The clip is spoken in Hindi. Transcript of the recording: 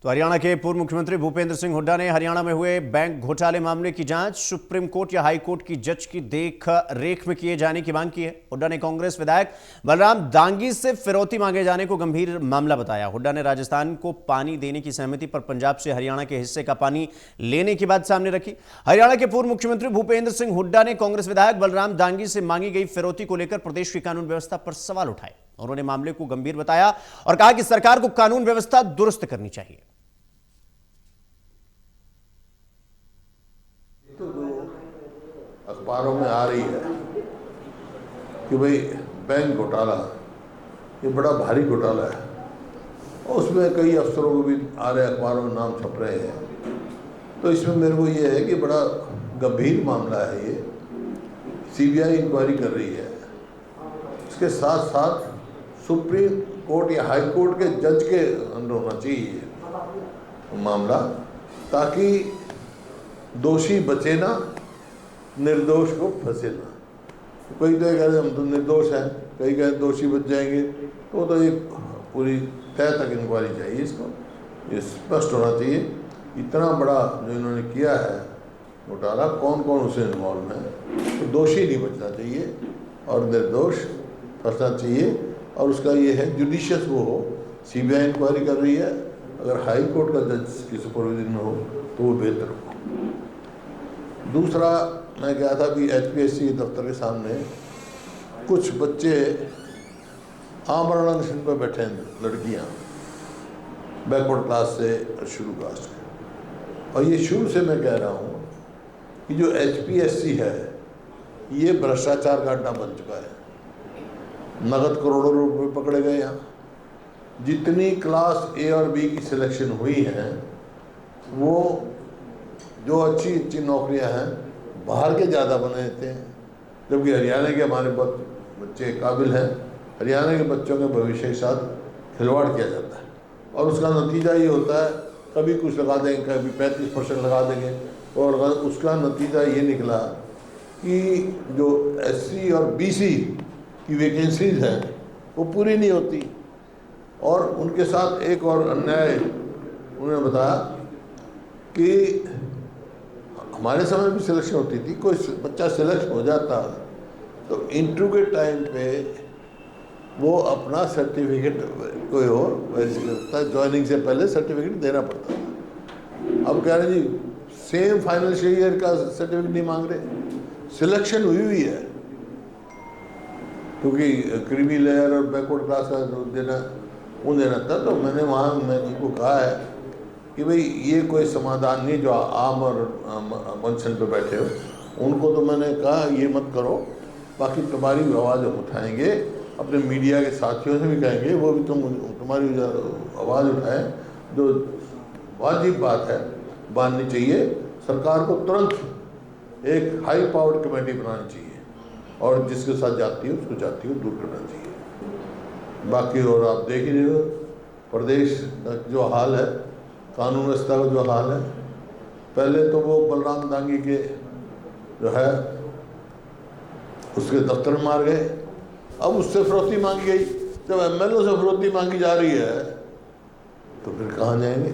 तो हरियाणा के पूर्व मुख्यमंत्री भूपेंद्र सिंह हुड्डा ने हरियाणा में हुए बैंक घोटाले मामले की जांच सुप्रीम कोर्ट या हाई कोर्ट की जज की देख रेख में किए जाने की मांग की है। हुड्डा ने कांग्रेस विधायक बलराम दांगी से फिरौती मांगे जाने को गंभीर मामला बताया। हुड्डा ने राजस्थान को पानी देने की सहमति पर पंजाब से हरियाणा के हिस्से का पानी लेने की बात सामने रखी। हरियाणा के पूर्व मुख्यमंत्री भूपेंद्र सिंह हुड्डा ने कांग्रेस विधायक बलराम दांगी से मांगी गई फिरौती को लेकर प्रदेश की कानून व्यवस्था पर सवाल उठाए। उन्होंने मामले को गंभीर बताया और कहा कि सरकार को कानून व्यवस्था दुरुस्त करनी चाहिए। तो जो अखबारों में आ रही है कि भाई बैंक घोटाला ये बड़ा भारी घोटाला है और उसमें कई अफसरों को भी आ रहे अखबारों में नाम छप रहे हैं, तो इसमें मेरे को ये है कि बड़ा गंभीर मामला है। ये सीबीआई इंक्वायरी कर रही है, इसके साथ साथ सुप्रीम कोर्ट या हाई कोर्ट के जज के अंदर होना चाहिए मामला, ताकि दोषी बचे ना, निर्दोष को फंसे ना। कोई तो कह रहे हम तो निर्दोष हैं, कई कह दोषी बच जाएंगे, तो वो तो एक पूरी तय तक इंक्वायरी चाहिए। इसको ये स्पष्ट होना चाहिए इतना बड़ा जो इन्होंने किया है घोटाला, कौन कौन उसे इन्वॉल्व है, तो दोषी नहीं बचना चाहिए और निर्दोष फंसना चाहिए। और उसका ये है जुडिशियस वो हो, सीबीआई इंक्वायरी कर रही है, अगर हाई कोर्ट का जज की सुपरविजन में हो तो वो बेहतर हो। दूसरा, मैं गया था कि एचपीएससी दफ्तर के सामने कुछ बच्चे आमरण अनशन पर बैठे हैं, लड़कियां बैकवर्ड क्लास से शेड्यूल कास्ट के, और ये शुरू से मैं कह रहा हूँ कि जो एचपीएससी है ये भ्रष्टाचार का अड्डा बन चुका है। नगद करोड़ों रुपए पकड़े गए यहाँ। जितनी क्लास ए और बी की सिलेक्शन हुई हैं वो जो अच्छी अच्छी नौकरियां हैं बाहर के ज़्यादा बने देते हैं, जबकि हरियाणा के हमारे बच्चे काबिल हैं। हरियाणा के बच्चों के भविष्य के साथ खिलवाड़ किया जाता है और उसका नतीजा ये होता है, कभी कुछ लगा देंगे, कभी 35% लगा देंगे, और उसका नतीजा ये निकला कि जो एससी और बीसी की वैकेंसीज हैं वो पूरी नहीं होती। और उनके साथ एक और अन्याय उन्होंने बताया कि हमारे समय भी सिलेक्शन होती थी, कोई बच्चा सिलेक्ट हो जाता तो इंटरव्यू के टाइम पे वो अपना सर्टिफिकेट कोई हो वैसे करता, ज्वाइनिंग से पहले सर्टिफिकेट देना पड़ता था। अब कह रहे जी सेम फाइनेंशियल ईयर का सर्टिफिकेट नहीं मांग रहे, सिलेक्शन हुई है, क्योंकि क्रीमी लेयर और बैकवर्ड क्लास का देना था। तो मैंने उनको कहा है कि भाई ये कोई समाधान नहीं जो आम और अनशन पे बैठे हो, उनको तो मैंने कहा ये मत करो, बाकी तुम्हारी आवाज़ उठाएंगे, अपने मीडिया के साथियों से भी कहेंगे, वो भी तुम्हारी आवाज़ उठाएं। जो वाजिब बात है माननी चाहिए, सरकार को तुरंत एक हाई पावर्ड कमेटी बनानी चाहिए और जिसके साथ जाती है उसको जाती है दूर करना चाहिए। बाकी और आप देख ही रहे हो प्रदेश का जो हाल है, कानून व्यवस्था का जो हाल है। पहले तो वो बलराम दांगी के जो है उसके दफ्तर में मार गए, अब उससे फिरौती मांगी गई। जब एमएलए से फिरौती मांगी जा रही है तो फिर कहाँ जाएंगे।